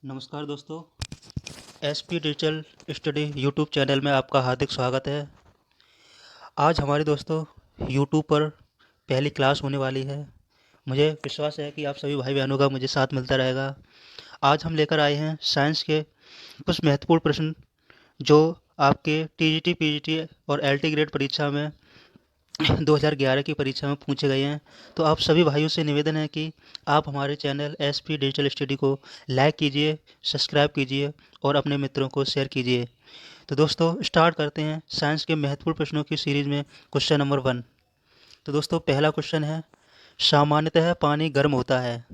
नमस्कार दोस्तों। SP digital study YouTube channel में आपका हार्दिक स्वागत है। आज हमारे दोस्तों यूट्यूब पर पहली क्लास होने वाली है। मुझे विश्वास है कि आप सभी भाई बहनों का मुझे साथ मिलता रहेगा। आज हम लेकर आए हैं साइंस के कुछ महत्वपूर्ण प्रश्न जो आपके टीजीटी, पीजीटी और एलटी ग्रेड परीक्षा में 2011 की परीक्षा में पूछे गए हैं। तो आप सभी भाइयों से निवेदन है कि आप हमारे चैनल एसपी डिजिटल स्टडी को लाइक कीजिए, सब्सक्राइब कीजिए और अपने मित्रों को शेयर कीजिए। तो दोस्तों स्टार्ट करते हैं साइंस के महत्वपूर्ण प्रश्नों की सीरीज में क्वेश्चन नंबर 1। तो दोस्तों पहला क्वेश्चन है, सामान्यतः पानी गर्म होता है।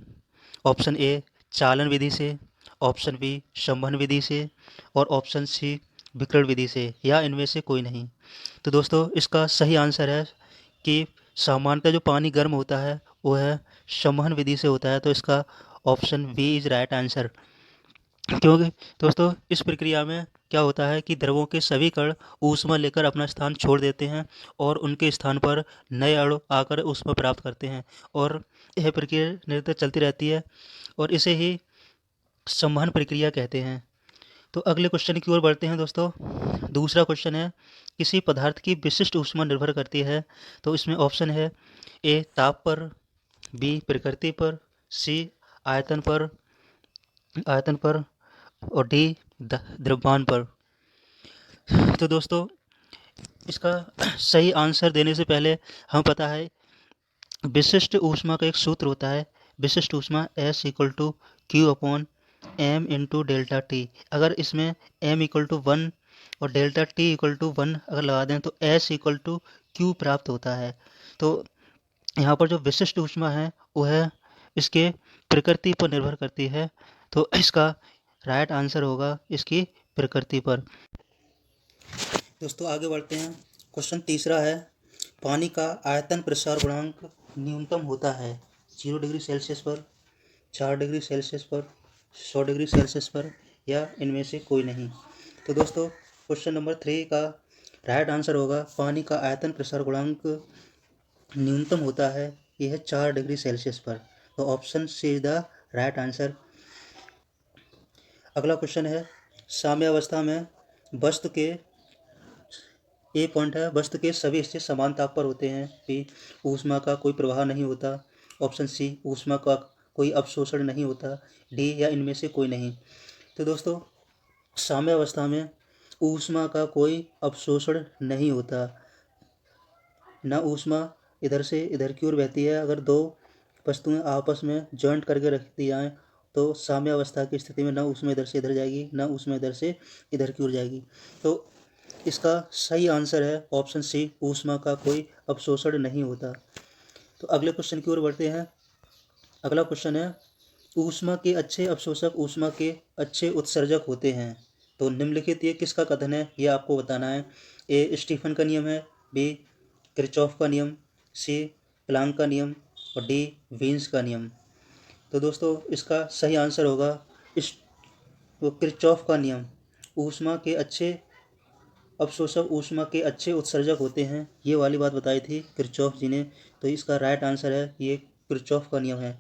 ऑप्शन ए चालन विधि से, ऑप्शन बी संवहन विधि से और ऑप्शन सी विकिरण विधि से, या इनमें से कोई नहीं। तो दोस्तों इसका सही आंसर है कि सामान्यतः जो पानी गर्म होता है वो है संवहन विधि से होता है। तो इसका option B is right answer. क्योंकि दोस्तों इस प्रक्रिया में क्या होता है कि द्रवों के सभी कण ऊष्मा लेकर अपना स्थान छोड़ देते हैं और उनके स्थान पर नए अणु आकर ऊष्मा प्राप्त करते हैं और यह प्रक्रिया निरंतर चलती रहती है और इसे ही संवहन प्रक्रिया कहते हैं। तो अगले क्वेश्चन की ओर बढ़ते हैं दोस्तों। दूसरा क्वेश्चन है, किसी पदार्थ की विशिष्ट ऊष्मा निर्भर करती है। तो इसमें ऑप्शन है ए ताप पर, बी प्रकृति पर, सी आयतन पर और डी द्रव्यमान पर। तो दोस्तों इसका सही आंसर देने से पहले हमें पता है विशिष्ट ऊष्मा का एक सूत्र होता है, विशिष्ट ऊष्मा S equal to Q upon M into delta T. अगर इसमें m इक्वल टू 1 और डेल्टा टी इक्वल टू 1 अगर लगा दें तो S इक्वल टू क्यू प्राप्त होता है। तो यहाँ पर जो विशिष्ट ऊष्मा है वो है इसके प्रकृति पर निर्भर करती है। तो इसका राइट आंसर होगा इसकी प्रकृति पर। दोस्तों आगे बढ़ते हैं। क्वेश्चन तीसरा है, पानी का आयतन प्रसार गुणांक न्यूनतम होता है 0 डिग्री सेल्सियस पर, 4 डिग्री सेल्सियस पर, 100 डिग्री सेल्सियस पर, या इनमें से कोई नहीं। तो दोस्तों क्वेश्चन नंबर 3 का राइट आंसर होगा पानी का आयतन प्रसार गुणांक न्यूनतम होता है, यह है 4 डिग्री सेल्सियस पर। तो option C is the right answer. अगला क्वेश्चन है, साम्यावस्था में वस्तु के ए पॉइंट है, वस्तु के सभी हिस्से समान ताप पर होते हैं। बी ऊष्मा का कोई प्रवाह नहीं होता। ऑप्शन सी ऊष्मा का कोई अवशोषण नहीं होता। डी या इनमें से कोई नहीं। तो दोस्तों साम्यावस्था में ऊष्मा का कोई अवशोषण नहीं होता, न ऊष्मा इधर से इधर की ओर बहती है। अगर दो वस्तुएं आपस में जॉइंट करके रख दी जाएँ तो साम्यावस्था की स्थिति में न ऊष्मा इधर से इधर जाएगी, न ऊष्मा इधर से इधर की ओर जाएगी। तो इसका सही आंसर है ऑप्शन सी, ऊष्मा का कोई अवशोषण नहीं होता। तो अगले क्वेश्चन की ओर बढ़ते हैं। अगला क्वेश्चन है, ऊष्मा के अच्छे अवशोषक ऊष्मा के अच्छे उत्सर्जक होते हैं। तो निम्नलिखित ये किसका कथन है ये आपको बताना है। ए स्टीफन का नियम है, बी किरचॉफ का नियम, सी प्लांक का नियम और डी वीन्स का नियम। तो दोस्तों इसका सही आंसर होगा इस किरचॉफ का नियम। ऊष्मा के अच्छे अवशोषक ऊष्मा के अच्छे उत्सर्जक होते हैं, ये वाली बात बताई थी किरचॉफ जी ने। तो इसका राइट आंसर है ये किरचॉफ का नियम है।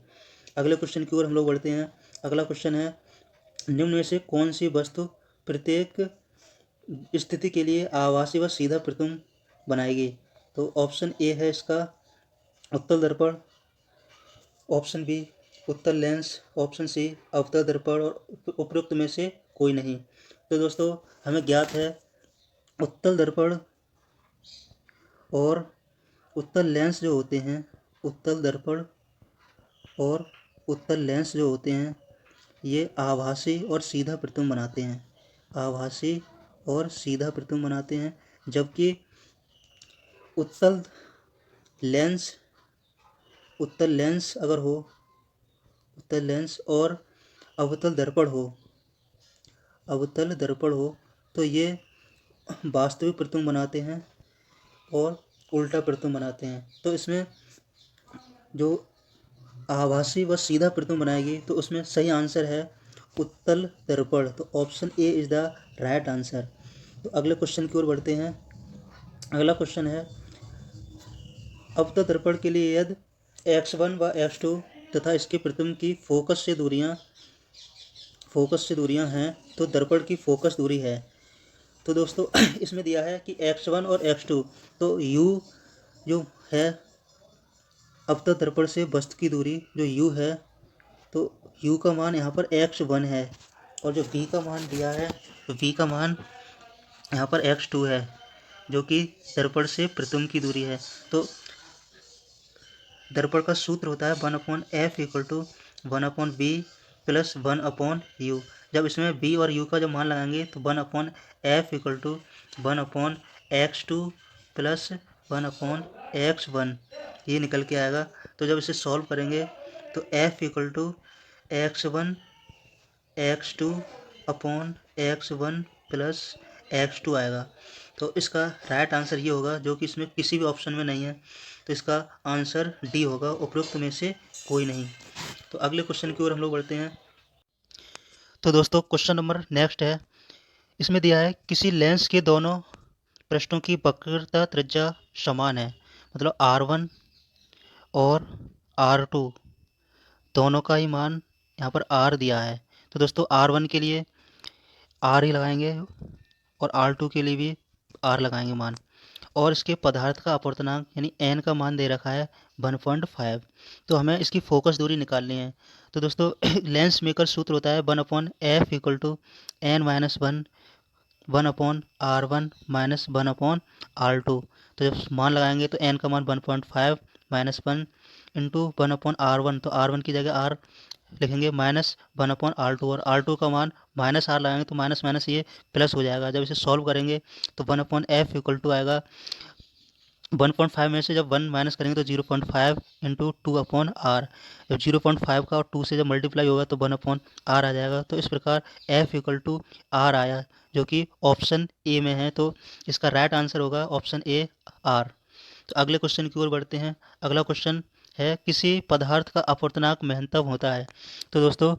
अगले क्वेश्चन की ओर हम लोग बढ़ते हैं। अगला क्वेश्चन है, निम्न में से कौन सी वस्तु प्रत्येक स्थिति के लिए आभासी व सीधा प्रतिबिंब बनाएगी। तो ऑप्शन ए है इसका उत्तल दर्पण, ऑप्शन बी उत्तल लेंस, ऑप्शन सी अवतल दर्पण और उपरोक्त में से कोई नहीं। तो दोस्तों हमें ज्ञात है उत्तल दर्पण और उत्तल लेंस जो होते हैं, उत्तल दर्पण और उत्तल लेंस जो होते हैं ये आभासी और सीधा प्रतिबिंब बनाते हैं, आभासी और सीधा प्रतिबिंब बनाते हैं। जबकि उत्तल लेंस अगर हो, उत्तल लेंस और अवतल दर्पण हो तो ये वास्तविक प्रतिबिंब बनाते हैं और उल्टा प्रतिबिंब बनाते हैं। तो इसमें जो आभासी व सीधा प्रतिबिंब बनाएगी तो उसमें सही आंसर है उत्तल दर्पण। तो option A is the right answer. तो अगले क्वेश्चन की ओर बढ़ते हैं। अगला क्वेश्चन है, अवतल दर्पण के लिए यदि x1 व x2 तथा इसके प्रतिबिंब की फोकस फोकस से दूरियां हैं तो दर्पण की फोकस दूरी है। तो दोस्तों इसमें दिया है कि x1 और x2, तो u जो है अवतल दर्पण से वस्तु की दूरी जो u है, तो u का मान यहाँ पर x1 है, और जो v का मान दिया है तो v का मान यहाँ पर x2 है, जो कि दर्पण से प्रतिबिंब की दूरी है। तो दर्पण का सूत्र होता है 1/f equal to 1/b plus 1/u। जब इसमें b और u का जब मान लगाएंगे तो 1/f equal to 1/x2 plus 1/x1 ये निकल के आएगा। तो जब इसे सॉल्व करेंगे तो f equal to x1 x2 upon x1 plus x2 आएगा। तो इसका राइट आंसर ये होगा, जो कि इसमें किसी भी ऑप्शन में नहीं है, तो इसका आंसर डी होगा, उपरोक्त में से कोई नहीं। तो अगले क्वेश्चन की ओर हम लोग बढ़ते हैं। तो दोस्तों क्वेश्चन नंबर नेक्स्ट है। इसमें दिया है किसी लेंस के दोनों पृष्ठों की वक्रता त्रिज्या समान है, मतलब R1 और R2 दोनों का ही मान यहाँ पर R दिया है। तो दोस्तों R1 के लिए R ही लगाएंगे और R2 के लिए भी R लगाएंगे मान, और इसके पदार्थ का अपवर्तनांक यानी n का मान दे रखा है 1.5। तो हमें इसकी फोकस दूरी निकालनी है। तो दोस्तों लेंस मेकर सूत्र होता है 1/f equal to n minus 1/R1 minus 1/R2। तो जब मान लगाएंगे तो n का मान 1.5 माइनस 1 इंटू 1/R1, तो R1 की जगह R लिखेंगे माइनस 1/R2, और R2 का मान माइनस R लगाएंगे तो माइनस माइनस ये प्लस हो जाएगा। जब इसे सॉल्व करेंगे तो 1/f इक्वल टू आएगा 1.5 में से जब 1 माइनस करेंगे तो 0.5 इंटू 2/R। जब 0.5 का और 2 से जब मल्टीप्लाई होगा तो 1/R आ जाएगा। तो इस प्रकार f इक्वल टू R आया, जो कि ऑप्शन ए में है। तो इसका राइट आंसर होगा ऑप्शन ए R। तो अगले क्वेश्चन की ओर बढ़ते हैं। अगला क्वेश्चन है किसी पदार्थ का अपवर्तनांक महत्तम होता है। तो दोस्तों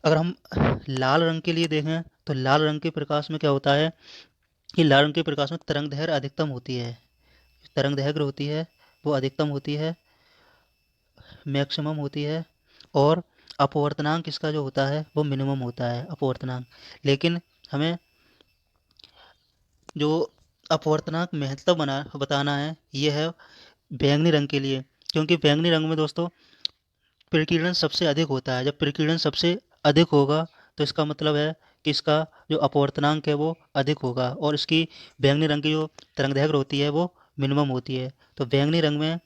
अगर हम लाल रंग के लिए देखें तो लाल रंग के प्रकाश में क्या होता है कि लाल रंग के प्रकाश में तरंग दैर्घ्य अधिकतम होती है, तरंग दैर्घ्य होती है वो अधिकतम होती है, मैक्सिमम होती है, और अपवर्तनांक इसका जो होता है वो मिनिमम होता है अपवर्तनांक। लेकिन हमें जो अपवर्तनांक महत्तम बताना है ये है बैंगनी रंग के लिए, क्योंकि बैंगनी रंग में दोस्तों प्रकीर्णन सबसे अधिक होता है। जब प्रकीर्णन सबसे अधिक होगा तो इसका मतलब है कि इसका जो अपवर्तनांक है वो अधिक होगा, और इसकी बैंगनी रंग की जो तरंगदैर्घ्य होती है वो मिनिमम होती है। तो बैंगनी रंग में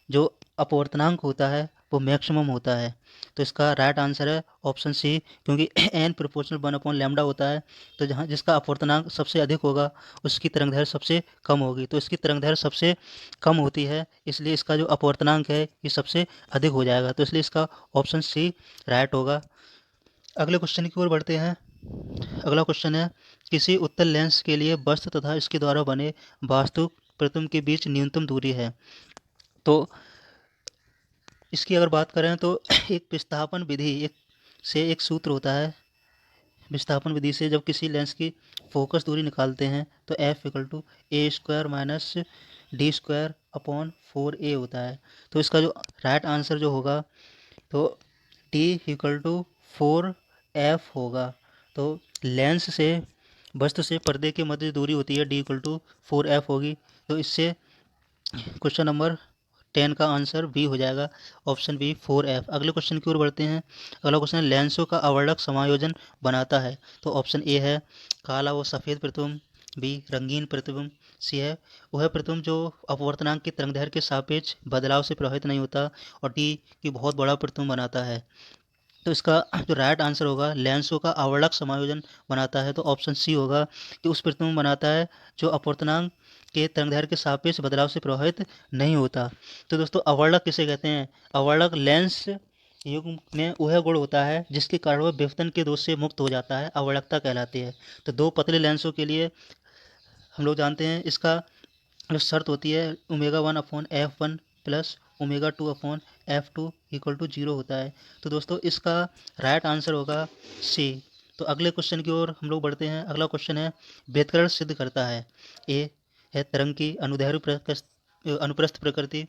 जो अपवर्तनांक होता है वो मैक्सिमम होता है। तो इसका राइट आंसर है ऑप्शन सी, क्योंकि n प्रोपोर्शनल 1/λ होता है। तो जहाँ जिसका अपवर्तनांक सबसे अधिक होगा उसकी तरंगदैर्घ्य सबसे कम होगी। तो इसकी तरंगदैर्घ्य सबसे कम होती है, इसलिए इसका जो अपवर्तनांक है ये सबसे अधिक हो जाएगा। तो इसलिए इसका ऑप्शन सी राइट होगा। अगले क्वेश्चन की ओर बढ़ते हैं। अगला क्वेश्चन है किसी उत्तल लेंस के लिए वस्तु तथा इसके द्वारा बने वास्तविक प्रतिबिंब के बीच न्यूनतम दूरी है। तो इसकी अगर बात करें तो एक विस्थापन विधि से एक सूत्र होता है। विस्थापन विधि से जब किसी लेंस की फोकस दूरी निकालते हैं तो f equal to A square minus D square upon 4a होता है। तो इसका जो राइट आंसर जो होगा तो d इक्वल टू 4f होगा। तो लेंस से वस्तु से पर्दे के मध्य दूरी होती है d इक्वल टू 4f होगी। तो इससे क्वेश्चन नंबर 10 का आंसर बी हो जाएगा, ऑप्शन बी 4f। अगले क्वेश्चन की ओर बढ़ते हैं। अगला क्वेश्चन है लेंसों का आवर्धक समायोजन बनाता है। तो ऑप्शन ए है काला व सफ़ेद प्रतिबिंब, बी रंगीन प्रतिबिंब, सी है वह प्रतिबिंब जो अपवर्तनांक की तरंगदैर्घ्य के सापेक्ष बदलाव से प्रभावित नहीं होता, और डी की बहुत बड़ा प्रतिबिंब बनाता है। तो इसका जो राइट आंसर होगा लेंसों का आवर्धक समायोजन बनाता है, तो ऑप्शन सी होगा कि उस प्रतिबिंब बनाता है जो अपवर्तनांक के तरंगदैर्घ्य के सापेक्ष बदलाव से प्रभावित नहीं होता। तो दोस्तों आवर्धक किसे कहते हैं? आवर्धक लेंस युग्म में वह गुण होता है जिसके कारण वह विवर्तन के दोष से मुक्त हो जाता है, आवर्धकता कहलाती है। तो दो पतले लेंसों के लिए हम लोग जानते हैं इसका जो शर्त होती है ω1/f1 plus ω2/f2 equal to 0 होता है। तो दोस्तों इसका राइट आंसर होगा सी। तो अगले क्वेश्चन की ओर हम लोग बढ़ते हैं। अगला क्वेश्चन है व्यतिकरण सिद्ध करता है। ए है तरंग की अनुप्रस्थ प्रकृति,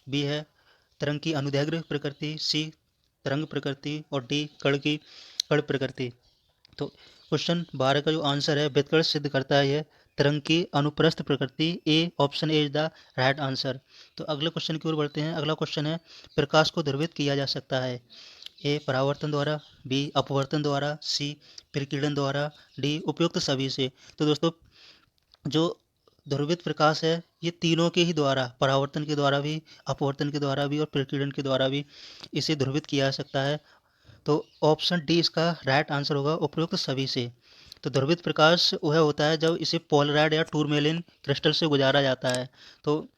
बी है तरंग की अनुदैर्घ्य प्रकृति, सी तरंग प्रकृति, और डी कण की कण प्रकृति। तो क्वेश्चन 12 का जो आंसर है, व्युत्कर्ष सिद्ध करता है यह तरंग की अनुप्रस्थ प्रकृति। A, option A is the right answer. तो अगले क्वेश्चन की ओर बढ़ते हैं। अगला क्वेश्चन है, प्रकाश को ध्रुवित किया जा सकता है। ए, परावर्तन द्वारा, बी, अपवर्तन द्वारा, सी, प्रकीर्णन द्वारा, डी, उपयुक्त सभी से। तो दोस्तों, जो ध्रुवित प्रकाश है ये तीनों के ही द्वारा, परावर्तन के द्वारा भी, अपवर्तन के द्वारा भी और प्रकीर्णन के द्वारा भी इसे ध्रुवित किया जा सकता है। तो ऑप्शन डी इसका राइट आंसर होगा, उपयुक्त सभी से। तो ध्रुवित प्रकाश वह होता है जब इसे पोलराइड या टूरमेलिन क्रिस्टल से गुजारा जाता है। तो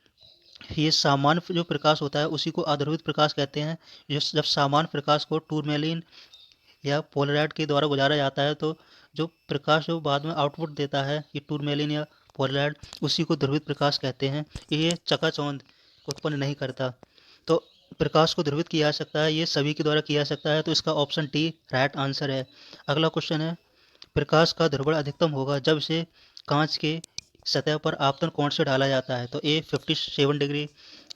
ये सामान्य जो प्रकाश होता है उसी को अध्रुवित प्रकाश कहते हैं। जब सामान्य प्रकाश को टूरमेलिन या पोलराइड के द्वारा गुजारा जाता है तो जो प्रकाश जो बाद में आउटपुट देता है ये टूरमेलिन या पोलराइड, उसी को ध्रुवित प्रकाश कहते हैं। ये चकाचौंध उत्पन्न नहीं करता। तो प्रकाश को ध्रुवित किया जा सकता है, ये सभी के द्वारा किया जा सकता है। तो इसका ऑप्शन डी राइट आंसर है। अगला क्वेश्चन है, प्रकाश का ध्रुवण अधिकतम होगा जब इसे कांच के सतह पर आपतन कोण से डाला जाता है। तो ए 57 डिग्री,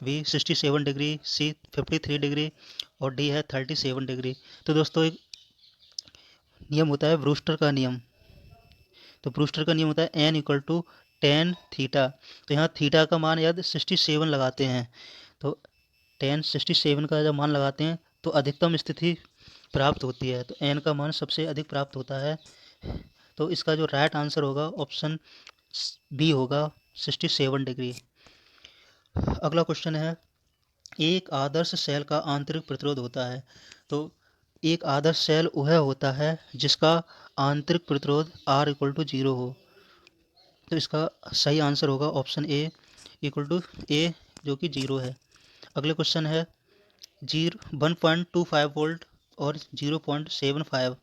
बी 67 डिग्री, सी 53 डिग्री और डी है 37 डिग्री। तो दोस्तों, एक नियम होता है ब्रूस्टर का नियम। तो ब्रूस्टर का नियम होता है N equal to ten theta. तो यहाँ थीटा का मान यदि 67 लगाते हैं तो टेन 67 का जब मान लगाते हैं तो अधिकतम स्थिति प्राप्त होती है। तो एन का मान सबसे अधिक प्राप्त होता है। तो इसका जो राइट आंसर होगा ऑप्शन बी होगा, 67 डिग्री। अगला क्वेश्चन है, एक आदर्श सेल का आंतरिक प्रतिरोध होता है। तो एक आदर्श सेल वह होता है जिसका आंतरिक प्रतिरोध R इक्वल टू 0 हो। तो इसका सही आंसर होगा ऑप्शन ए इक्वल टू ए, जो कि 0 है। अगले क्वेश्चन है, 1.25 वोल्ट और 0.75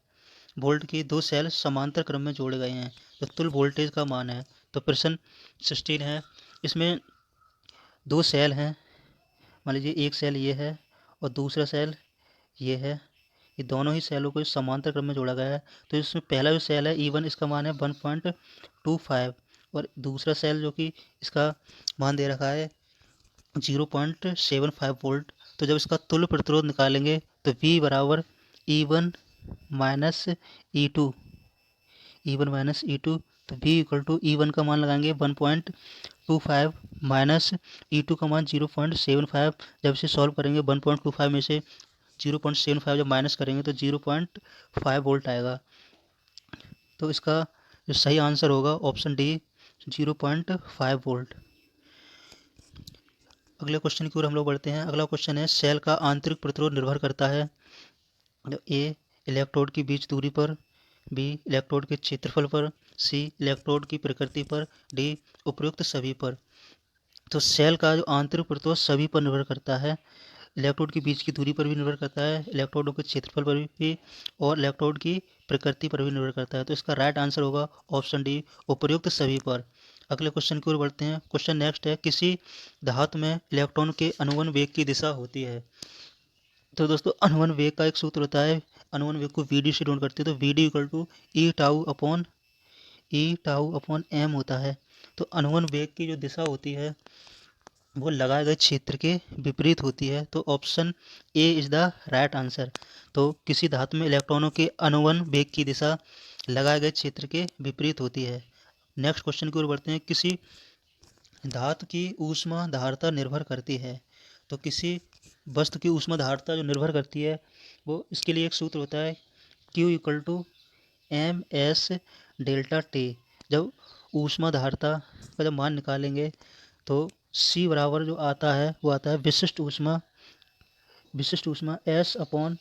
वोल्ट की दो सेल समांतर क्रम में जोड़े गए हैं। तो तुल्य वोल्टेज का मान है। तो प्रश्न 16 है, इसमें दो सेल हैं। मान लीजिए एक सेल ये है और दूसरा सेल ये है। ये दोनों ही सेलों को समांतर क्रम में जोड़ा गया है। तो इसमें पहला जो सेल है E1, इसका मान है 1.25 और दूसरा सेल जो कि इसका मान दे रखा है 0.75 वोल्ट। तो जब इसका तुल्य प्रतिरोध निकालेंगे तो V बराबर E1 minus E2, E1 minus E2। तो V इक्वल टू E1 का मान लगाएंगे 1.25 माइनस E2 का मान 0.75। जब इसे सॉल्व करेंगे 1.25 में से 0.75 जब माइनस करेंगे तो 0.5 वोल्ट आएगा। तो इसका जो सही आंसर होगा ऑप्शन डी, 0.5 वोल्ट। अगले क्वेश्चन की ओर हम लोग बढ़ते हैं। अगला क्वेश्चन है, सेल का आंतरिक प्रतिरोध निर्भर करता है ए, इलेक्ट्रोड की बीच दूरी पर, बी, इलेक्ट्रोड के क्षेत्रफल पर, सी, इलेक्ट्रोड की प्रकृति पर, डी, उपयुक्त सभी पर। तो सेल का जो आंतरिक प्रतिरोध सभी पर निर्भर करता है। इलेक्ट्रोड के बीच की दूरी पर भी निर्भर करता है, इलेक्ट्रोडों के क्षेत्रफल पर भी और इलेक्ट्रोड की प्रकृति पर भी निर्भर करता है। तो इसका राइट आंसर होगा ऑप्शन डी, उपयुक्त सभी पर। अगले क्वेश्चन की ओर बढ़ते हैं। क्वेश्चन नेक्स्ट है, किसी धातु में इलेक्ट्रॉन के अनुवन वेग की दिशा होती है। तो दोस्तों, अनुवन वेग का एक सूत्र होता है, अनुवन वेग को वी से डिनोट करते हैं। तो V D equal to E tau upon M होता है। तो अनुवन वेग की जो दिशा होती है वो लगाए गए क्षेत्र के विपरीत होती है। तो option A is the right answer. तो किसी धातु में इलेक्ट्रॉनों के अनुवन वेग की दिशा लगाए गए क्षेत्र के विपरीत होती है। नेक्स्ट क्वेश्चन की ओर बढ़ते हैं। किसी धातु की ऊष्मा धारता निर्भर करती है। तो किसी वस्तु की ऊष्मा धारता जो निर्भर करती है वो, इसके लिए एक सूत्र होता है Q equal to M S delta T. जब ऊष्मा धारता का जब मान निकालेंगे तो C बराबर जो आता है वो आता है विशिष्ट ऊष्मा S अपॉन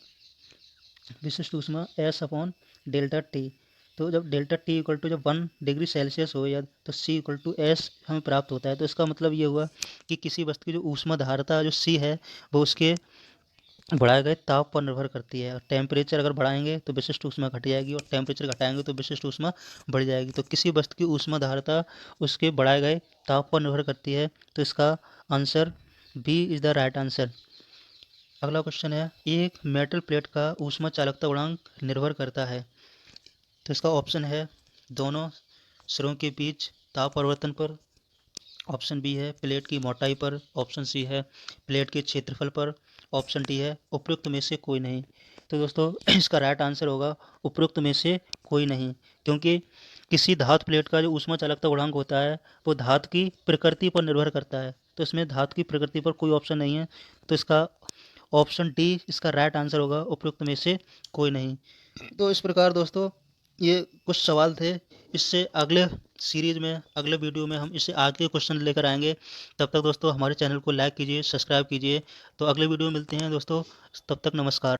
डेल्टा टी। तो जब डेल्टा टी इक्वल टू जब 1 डिग्री सेल्सियस हो या तो C इक्वल टू एस हमें प्राप्त होता है। तो इसका मतलब ये हुआ कि किसी वस्तु की जो ऊष्मा धारता जो C है वो उसके बढ़ाए गए ताप पर निर्भर करती है। और टेम्परेचर अगर बढ़ाएंगे तो विशिष्ट ऊष्मा घट जाएगी और टेम्परेचर घटाएंगे तो विशिष्ट ऊष्मा बढ़ जाएगी। तो किसी वस्तु की ऊष्मा धारता उसके बढ़ाए गए ताप पर निर्भर करती है। तो इसका answer B is the right answer. अगला क्वेश्चन है, एक मेटल प्लेट का ऊष्मा चालकता गुणांक निर्भर करता है। तो इसका ऑप्शन है दोनों सिरों के बीच ताप परिवर्तन पर, ऑप्शन बी है प्लेट की मोटाई पर, ऑप्शन सी है प्लेट के क्षेत्रफल पर, ऑप्शन डी है उपयुक्त में से कोई नहीं। तो दोस्तों इसका राइट आंसर होगा उपरोक्त में से कोई नहीं, क्योंकि किसी धातु प्लेट का जो ऊष्मा चालकता गुणांक होता है वो धातु की प्रकृति पर निर्भर करता है। तो इसमें धातु की प्रकृति पर कोई ऑप्शन नहीं है, तो इसका ऑप्शन डी इसका राइट आंसर होगा, उपरोक्त में से कोई नहीं। तो इस प्रकार दोस्तों ये कुछ सवाल थे। इससे अगले सीरीज में, अगले वीडियो में हम इससे आगे क्वेश्चन लेकर आएंगे। तब तक दोस्तों हमारे चैनल को लाइक कीजिए, सब्सक्राइब कीजिए। तो अगले वीडियो में मिलते हैं दोस्तों, तब तक नमस्कार।